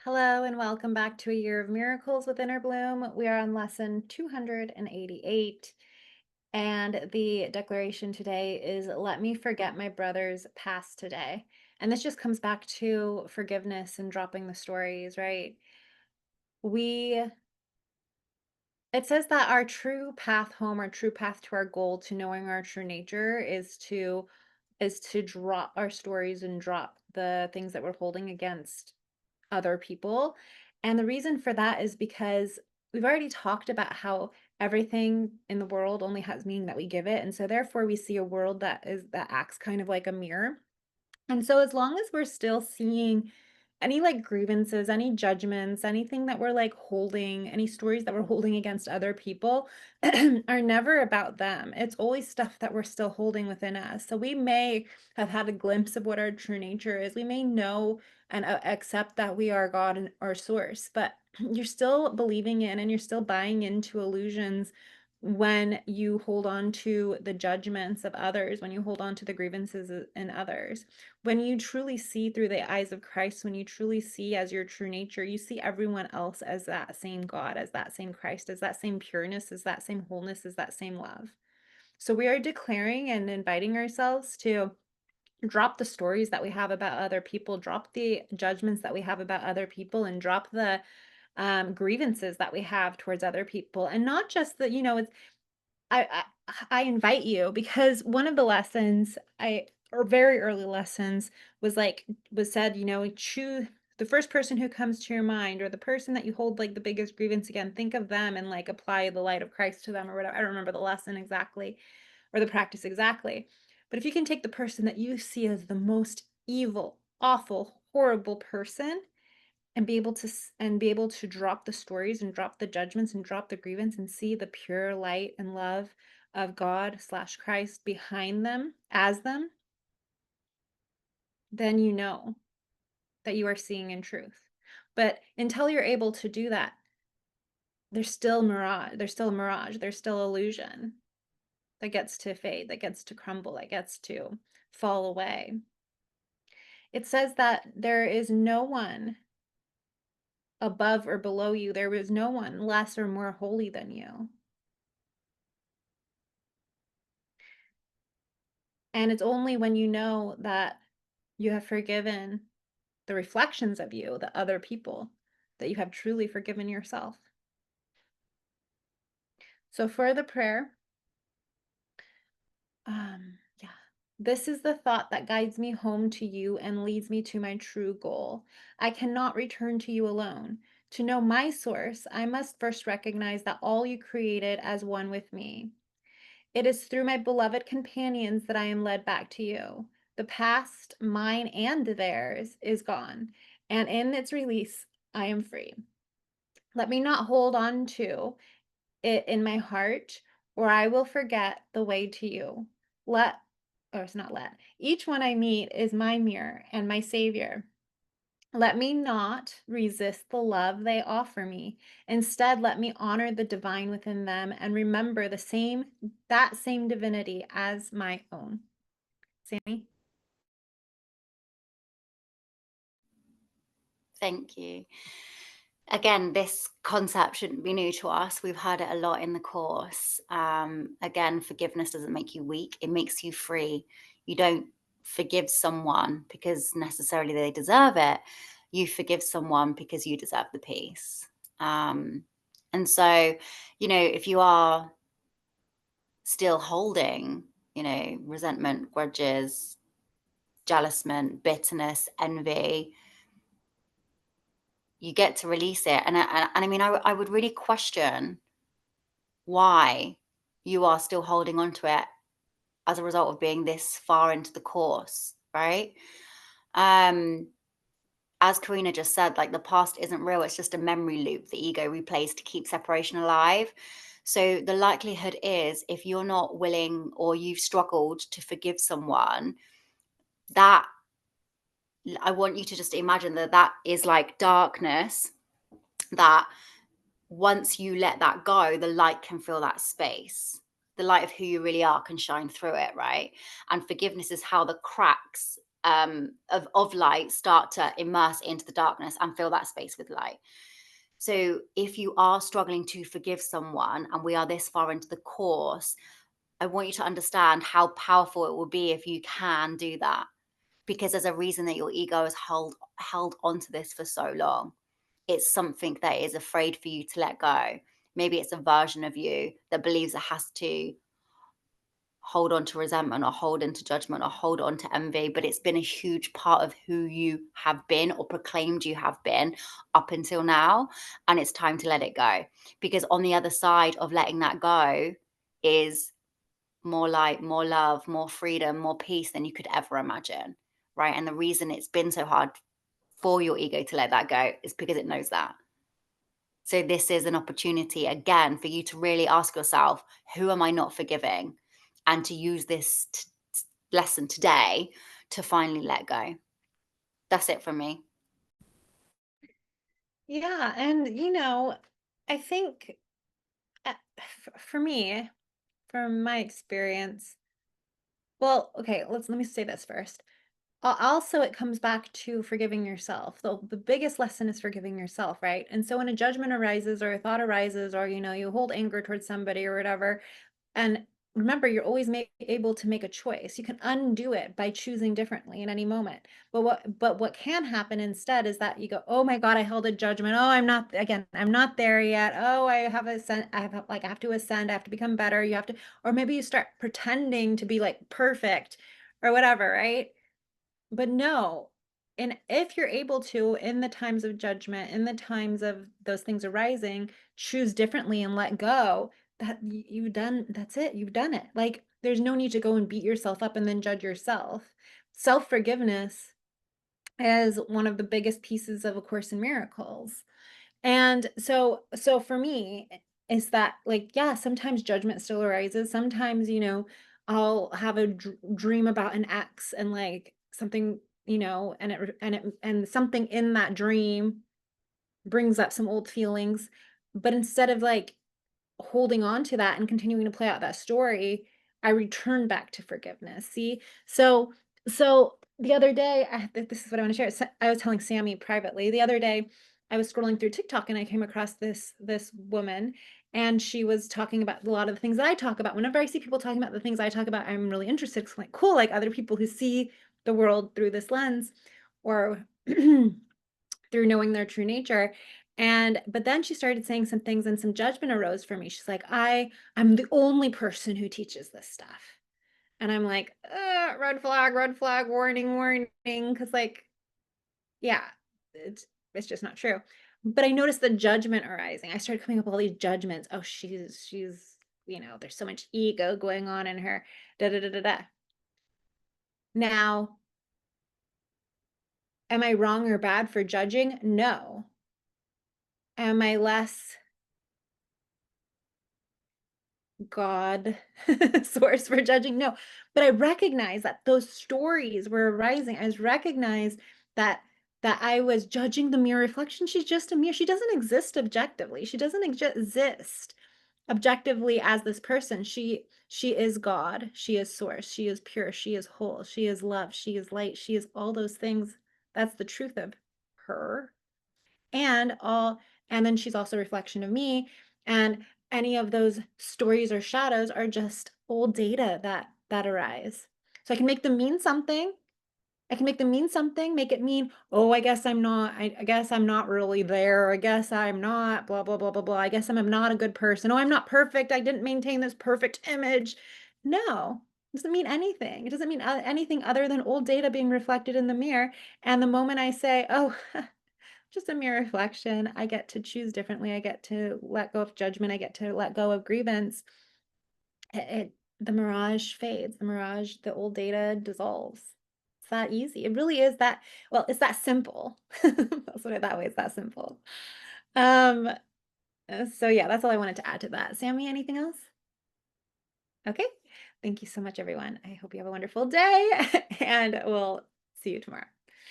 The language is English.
Hello and welcome back to a year of miracles with Inner Bloom. We are on lesson 288, and the declaration today is let me forget my brother's past today. And this just comes back to forgiveness and dropping the stories, right? We It says that our true path home, our true path to our goal, to knowing our true nature is to drop our stories and drop the things that we're holding against other people. And the reason for that is because we've already talked about how everything in the world only has meaning that we give it. And so therefore we see a world that acts kind of like a mirror. And so as long as we're still seeing any like grievances, any judgments, anything that we're like holding, any stories that we're holding against other people are never about them. It's always stuff that we're still holding within us. So we may have had a glimpse of what our true nature is. We may know and accept that we are God and our source, but you're still believing in and you're still buying into illusions when you hold on to the judgments of others, when you hold on to the grievances in others. When you truly see through the eyes of Christ, when you truly see as your true nature, you see everyone else as that same God, as that same Christ, as that same pureness, as that same wholeness, as that same love. So we are declaring and inviting ourselves to drop the stories that we have about other people, drop the judgments that we have about other people, and drop the grievances that we have towards other people. And not just that, it's I invite you, because one of the lessons or very early lessons was said, choose the first person who comes to your mind, or the person that you hold like the biggest grievance again, think of them and like apply the light of Christ to them, or whatever. I don't remember the lesson exactly or the practice exactly. But if you can take the person that you see as the most evil, awful, horrible person, and be able to drop the stories and drop the judgments and drop the grievance and see the pure light and love of God slash Christ behind them as them, then you know that you are seeing in truth. But until you're able to do that, there's still mirage, there's still illusion that gets to fade, that gets to crumble, that gets to fall away. It says that there is no one above or below you, there is no one less or more holy than you. And it's only when you know that you have forgiven the reflections of you, the other people, that you have truly forgiven yourself. So for the prayer, yeah. This is the thought that guides me home to you and leads me to my true goal. I cannot return to you alone. To know my source, I must first recognize that all you created as one with me. It is through my beloved companions that I am led back to you. The past, mine and theirs, is gone, and in its release, I am free. Let me not hold on to it in my heart, or I will forget the way to you. Let, or it's not let, each one I meet is my mirror and my savior. Let me not resist the love they offer me. Instead, let me honor the divine within them and remember that same divinity as my own. Sammy? Thank you. Again, this concept shouldn't be new to us. We've heard it a lot in the course. Again, forgiveness doesn't make you weak, it makes you free. You don't forgive someone because necessarily they deserve it. You forgive someone because you deserve the peace. And so, if you are still holding, resentment, grudges, jealousment, bitterness, envy, you get to release it. And I mean, I would really question why you are still holding on to it as a result of being this far into the course, right? Um, as Karina just said, like the past isn't real, it's just a memory loop the ego replays to keep separation alive. So the likelihood is, if you're not willing or you've struggled to forgive someone, that I want you to just imagine that is like darkness that once you let that go, the light can fill that space. The light of who you really are can shine through it, right? And forgiveness is how the cracks of light start to immerse into the darkness and fill that space with light. So if you are struggling to forgive someone and we are this far into the course, I want you to understand how powerful it will be if you can do that, because there's a reason that your ego has held onto this for so long. It's something that is afraid for you to let go. Maybe it's a version of you that believes it has to hold on to resentment or hold into judgment or hold on to envy, but it's been a huge part of who you have been or proclaimed you have been up until now. And it's time to let it go, because on the other side of letting that go is more light, more love, more freedom, more peace than you could ever imagine. Right. And the reason it's been so hard for your ego to let that go is because it knows that. So, this is an opportunity again for you to really ask yourself, who am I not forgiving? And to use this lesson today to finally let go. That's it from me. Yeah, and I think for me, from my experience, well, okay, let me say this first. Also, it comes back to forgiving yourself. The biggest lesson is forgiving yourself, right? And so when a judgment arises or a thought arises, or you hold anger towards somebody or whatever, and remember, you're always able to make a choice. You can undo it by choosing differently in any moment. But what can happen instead is that you go, oh my God, I held a judgment. Oh, I'm not there yet. Oh, I have I have to ascend, I have to become better. You have to, or maybe you start pretending to be like perfect or whatever, right? But no, and if you're able to, in the times of judgment, in the times of those things arising, choose differently and let go, that's it, you've done it. Like, there's no need to go and beat yourself up and then judge yourself. Self-forgiveness is one of the biggest pieces of A Course in Miracles. And so for me, is that like, yeah, sometimes judgment still arises. Sometimes, I'll have a dream about an ex and like something, and something in that dream brings up some old feelings. But instead of like holding on to that and continuing to play out that story, I return back to forgiveness. See? So the other day, this is what I want to share. I was telling Sammy privately. The other day, I was scrolling through TikTok and I came across this woman, and she was talking about a lot of the things that I talk about. Whenever I see people talking about the things I talk about, I'm really interested. 'Cause I'm like, cool, like other people who see the world through this lens, or through knowing their true nature. And but then she started saying some things and some judgment arose for me. She's like, I'm the only person who teaches this stuff. And I'm like, red flag, warning, warning. Cause like, yeah, it's just not true. But I noticed the judgment arising. I started coming up with all these judgments. Oh, she's, there's so much ego going on in her. Da da da da da. Now, am I wrong or bad for judging? No. Am I less God source for judging? No. But I recognize that those stories were arising. I was recognized that I was judging the mirror reflection. She's just a mirror. She doesn't exist objectively. She doesn't exist objectively as this person. She is God. She is source. She is pure. She is whole. She is love. She is light. She is all those things. That's the truth of her. And then she's also a reflection of me, and any of those stories or shadows are just old data that arise. So I can make them mean something. I can make them mean something, make it mean, oh, I guess I'm not really there. I guess I'm not blah blah blah blah blah. I guess I'm not a good person. Oh, I'm not perfect. I didn't maintain this perfect image. No, it doesn't mean anything. It doesn't mean anything other than old data being reflected in the mirror. And the moment I say, oh, just a mere reflection, I get to choose differently. I get to let go of judgment. I get to let go of grievance. The mirage fades. The old data dissolves. It's that easy. It really is that, well, it's that simple. I'll put it that way. It's that simple. Um, so yeah, that's all I wanted to add to that. Sammy, anything else? Okay. Thank you so much, everyone. I hope you have a wonderful day, and we'll see you tomorrow.